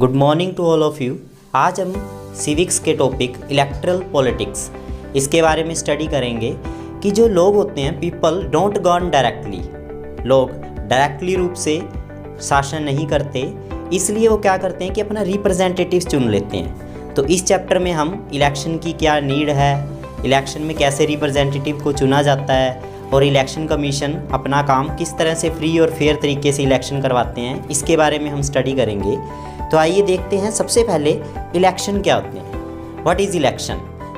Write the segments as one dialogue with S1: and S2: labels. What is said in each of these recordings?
S1: Good morning to all of you. आज हम civics के टॉपिक इलेक्ट्रल पॉलिटिक्स इसके बारे में स्टडी करेंगे कि जो लोग होते हैं पीपल डोंट गवर्न डायरेक्टली, लोग डायरेक्टली रूप से शासन नहीं करते, इसलिए वो क्या करते हैं कि अपना रिप्रेजेंटेटिव्स चुन लेते हैं। तो इस चैप्टर में हम इलेक्शन की क्या नीड है, इलेक्शन में कैसे रिप्रेजेंटेटिव को चुना जाता है और इलेक्शन कमीशन अपना काम किस तरह से फ्री और फेयर तरीके से इलेक्शन करवाते हैं, इसके बारे में हम स्टडी करेंगे। तो आइए देखते हैं सबसे पहले इलेक्शन क्या होते हैं। What is election?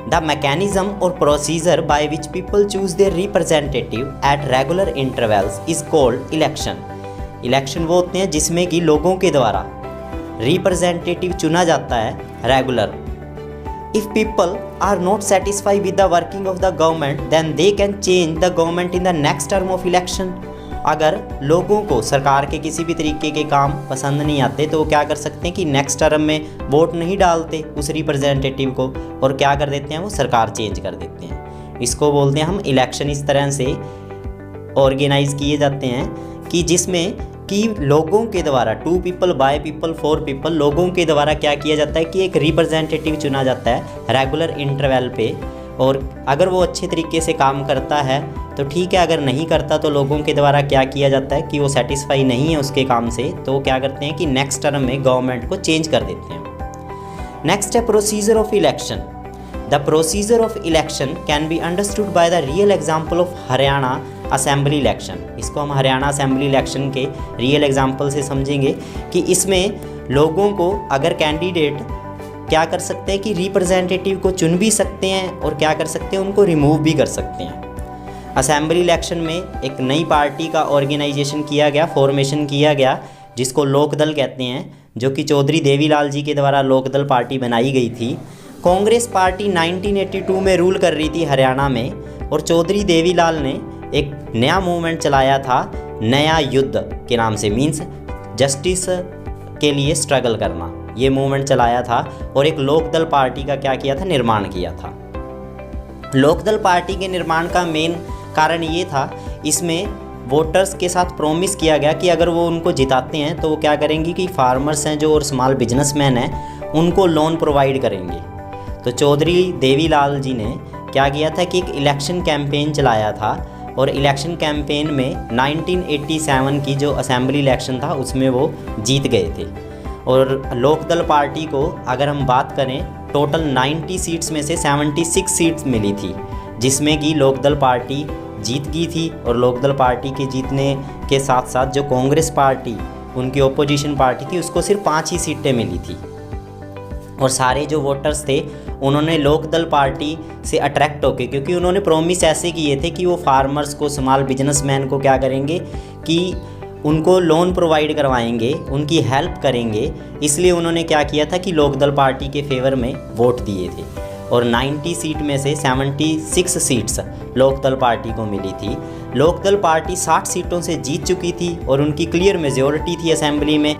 S1: The mechanism और procedure by which people choose their representative at regular intervals is called election. Election वो होते हैं जिसमें कि लोगों के द्वारा रिप्रेजेंटेटिव चुना जाता है regular. If people are not satisfied with the working of the government, then they can change the government in the next term of election. अगर लोगों को सरकार के किसी भी तरीके के काम पसंद नहीं आते तो वो क्या कर सकते हैं कि नेक्स्ट टर्म में वोट नहीं डालते उस रिप्रेजेंटेटिव को और क्या कर देते हैं, वो सरकार चेंज कर देते हैं। इसको बोलते हैं हम इलेक्शन। इस तरह से ऑर्गेनाइज किए जाते हैं कि जिसमें कि लोगों के द्वारा to people by people for people, लोगों के द्वारा क्या किया जाता है कि एक रिप्रेजेंटेटिव चुना जाता है रेगुलर इंटरवल पे। और अगर वो अच्छे तरीके से काम करता है तो ठीक है, अगर नहीं करता तो लोगों के द्वारा क्या किया जाता है कि वो सेटिस्फाई नहीं है उसके काम से तो क्या करते हैं कि नेक्स्ट टर्म में गवर्नमेंट को चेंज कर देते हैं। नेक्स्ट है procedure of election. The procedure of election can be understood by the real example of Haryana assembly election. इसको हम हरियाणा असेंबली इलेक्शन के रियल एग्जाम्पल से समझेंगे कि इसमें लोगों को अगर कैंडिडेट क्या कर सकते हैं कि रिप्रेजेंटेटिव को चुन भी सकते हैं और क्या कर सकते हैं, उनको रिमूव भी कर सकते हैं। असेंबली इलेक्शन में एक नई पार्टी का ऑर्गेनाइजेशन किया गया, फॉर्मेशन किया गया, जिसको लोकदल कहते हैं, जो कि चौधरी देवीलाल जी के द्वारा लोकदल पार्टी बनाई गई थी। कांग्रेस पार्टी 1982 में रूल कर रही थी हरियाणा में और चौधरी देवीलाल ने एक नया मूवमेंट चलाया था नया युद्ध के नाम से, मीन्स जस्टिस के लिए स्ट्रगल करना, ये मूवमेंट चलाया था और एक लोकदल पार्टी का क्या किया था, निर्माण किया था। लोकदल पार्टी के निर्माण का मेन कारण ये था, इसमें वोटर्स के साथ प्रॉमिस किया गया कि अगर वो उनको जिताते हैं तो वो क्या करेंगे कि फार्मर्स हैं जो और स्मॉल बिजनेसमैन हैं उनको लोन प्रोवाइड करेंगे। तो चौधरी देवीलाल जी ने क्या किया था कि एक इलेक्शन कैंपेन चलाया था और इलेक्शन कैंपेन में 1987 की जो असेंबली इलेक्शन था उसमें वो जीत गए थे। और लोकदल पार्टी को अगर हम बात करें टोटल 90 सीट्स में से 76 सीट्स मिली थी, जिसमें कि लोकदल पार्टी जीत गई थी। और लोकदल पार्टी के जीतने के साथ साथ जो कांग्रेस पार्टी उनकी ओपोजिशन पार्टी थी उसको सिर्फ 5 ही सीटें मिली थी। और सारे जो वोटर्स थे उन्होंने लोकदल पार्टी से अट्रैक्ट होके, क्योंकि उन्होंने प्रॉमिस ऐसे किए थे कि वो फार्मर्स को, स्मॉल बिजनेसमैन को क्या करेंगे कि उनको लोन प्रोवाइड करवाएंगे, उनकी हेल्प करेंगे, इसलिए उन्होंने क्या किया था कि लोकदल पार्टी के फेवर में वोट दिए थे। और 90 सीट में से 76 सीट्स लोकदल पार्टी को मिली थी। लोकदल पार्टी 60 सीटों से जीत चुकी थी और उनकी क्लियर मेजॉरिटी थी असेंबली में।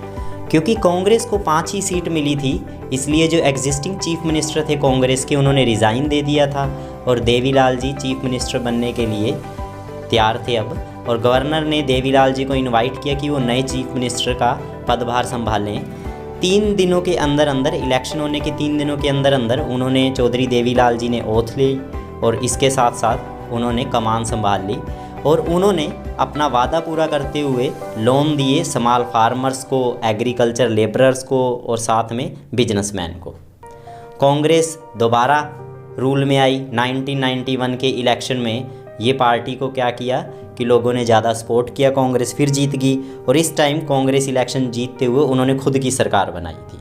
S1: क्योंकि कांग्रेस को 5 ही सीट मिली थी, इसलिए जो एग्जिस्टिंग चीफ मिनिस्टर थे कांग्रेस के उन्होंने रिज़ाइन दे दिया था और देवीलाल जी चीफ मिनिस्टर बनने के लिए तैयार थे अब। और गवर्नर ने देवीलाल जी को इनवाइट किया कि वो नए चीफ मिनिस्टर का पदभार संभालें। 3 दिनों के अंदर अंदर, इलेक्शन होने के 3 दिनों के अंदर अंदर उन्होंने, चौधरी देवीलाल जी ने ओथ ली और इसके साथ साथ उन्होंने कमान संभाल ली और उन्होंने अपना वादा पूरा करते हुए लोन दिए स्मॉल फार्मर्स को, एग्रीकल्चर लेबरर्स को और साथ में बिजनेसमैन को। कांग्रेस दोबारा रूल में आई 1991 के इलेक्शन में। ये पार्टी को क्या किया कि लोगों ने ज़्यादा सपोर्ट किया, कांग्रेस फिर जीत गई और इस टाइम कांग्रेस इलेक्शन जीतते हुए उन्होंने खुद की सरकार बनाई थी।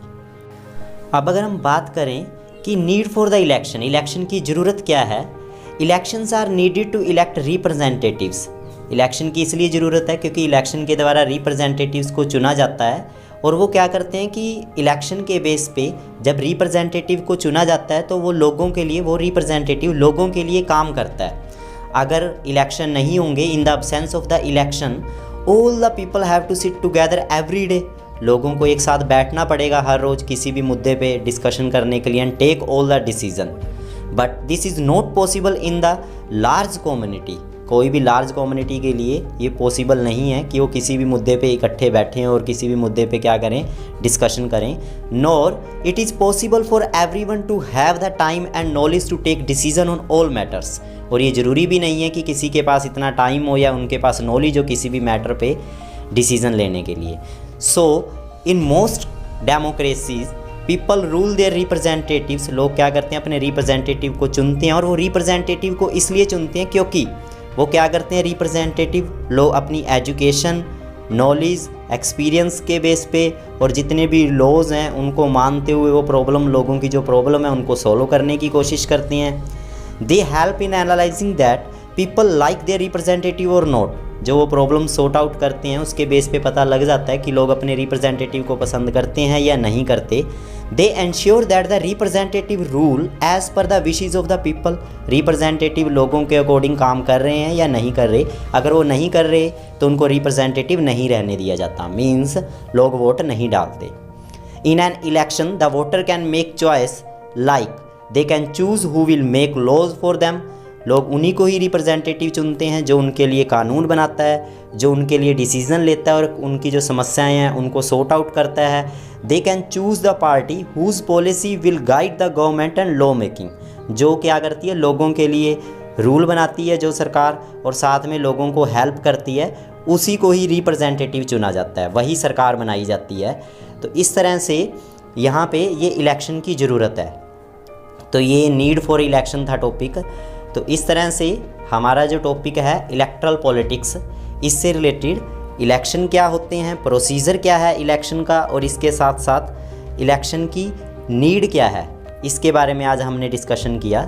S1: अब अगर हम बात करें कि need for the election, election की ज़रूरत क्या है। Elections are needed to elect representatives. Election की इसलिए ज़रूरत है क्योंकि इलेक्शन के द्वारा रिप्रेजेंटेटिव्स को चुना जाता है और वो क्या करते हैं कि इलेक्शन के बेस पे जब रिप्रेजेंटेटिव को चुना जाता है तो वो लोगों के लिए, वो रिप्रेजेंटेटिव लोगों के लिए काम करता है। अगर इलेक्शन नहीं होंगे, in the absence of the election, all the people have to sit together every day. लोगों को एक साथ बैठना पड़ेगा हर रोज़ किसी भी मुद्दे पे डिस्कशन करने के लिए and take all the decision. But this is not possible in the large community. कोई भी लार्ज कम्युनिटी के लिए ये पॉसिबल नहीं है कि वो किसी भी मुद्दे पे इकट्ठे बैठें और किसी भी मुद्दे पे क्या करें, डिस्कशन करें। Nor it is possible for everyone to have the time and knowledge to take decision on all matters. और ये ज़रूरी भी नहीं है कि किसी के पास इतना टाइम हो या उनके पास नॉलेज हो किसी भी मैटर पे डिसीज़न लेने के लिए। So in most democracies people rule their representatives. लोग क्या करते हैं, अपने रिप्रेजेंटेटिव को चुनते हैं, और वो रिप्रेजेंटेटिव को इसलिए चुनते हैं क्योंकि वो क्या करते हैं, रिप्रेजेंटेटिव लोग अपनी एजुकेशन, नॉलेज, एक्सपीरियंस के बेस पे और जितने भी लॉज हैं उनको मानते हुए वो प्रॉब्लम, लोगों की जो प्रॉब्लम है उनको सॉल्व करने की कोशिश करते हैं। They help in analysing that people like their representative और नॉट। जो वो प्रॉब्लम सॉर्ट आउट करते हैं उसके बेस पे पता लग जाता है कि लोग अपने रिप्रेजेंटेटिव को पसंद करते हैं या नहीं करते। They ensure that the representative rule as per the wishes of the people. Representative लोगों के अकॉर्डिंग काम कर रहे हैं या नहीं कर रहे। अगर वो नहीं कर रहे तो उनको रिप्रेजेंटेटिव नहीं रहने दिया जाता, मीन्स लोग वोट नहीं डालते। In an election the voter can make choice like they can choose who will make laws for them. लोग उन्हीं को ही रिप्रेजेंटेटिव चुनते हैं जो उनके लिए कानून बनाता है, जो उनके लिए डिसीज़न लेता है और उनकी जो समस्याएं हैं उनको सॉर्ट आउट करता है। They can choose the party whose policy will guide the government and law making. जो क्या करती है, लोगों के लिए रूल बनाती है जो सरकार, और साथ में लोगों को हेल्प करती है, उसी को ही रिप्रेजेंटेटिव चुना जाता है, वही सरकार बनाई जाती है। तो इस तरह से यहाँ पे ये इलेक्शन की ज़रूरत है। तो ये नीड फॉर इलेक्शन था टॉपिक। तो इस तरह से हमारा जो टॉपिक है इलेक्ट्रल पॉलिटिक्स, इससे रिलेटेड इलेक्शन क्या होते हैं, प्रोसीजर क्या है इलेक्शन का, और इसके साथ साथ इलेक्शन की नीड क्या है, इसके बारे में आज हमने डिस्कशन किया।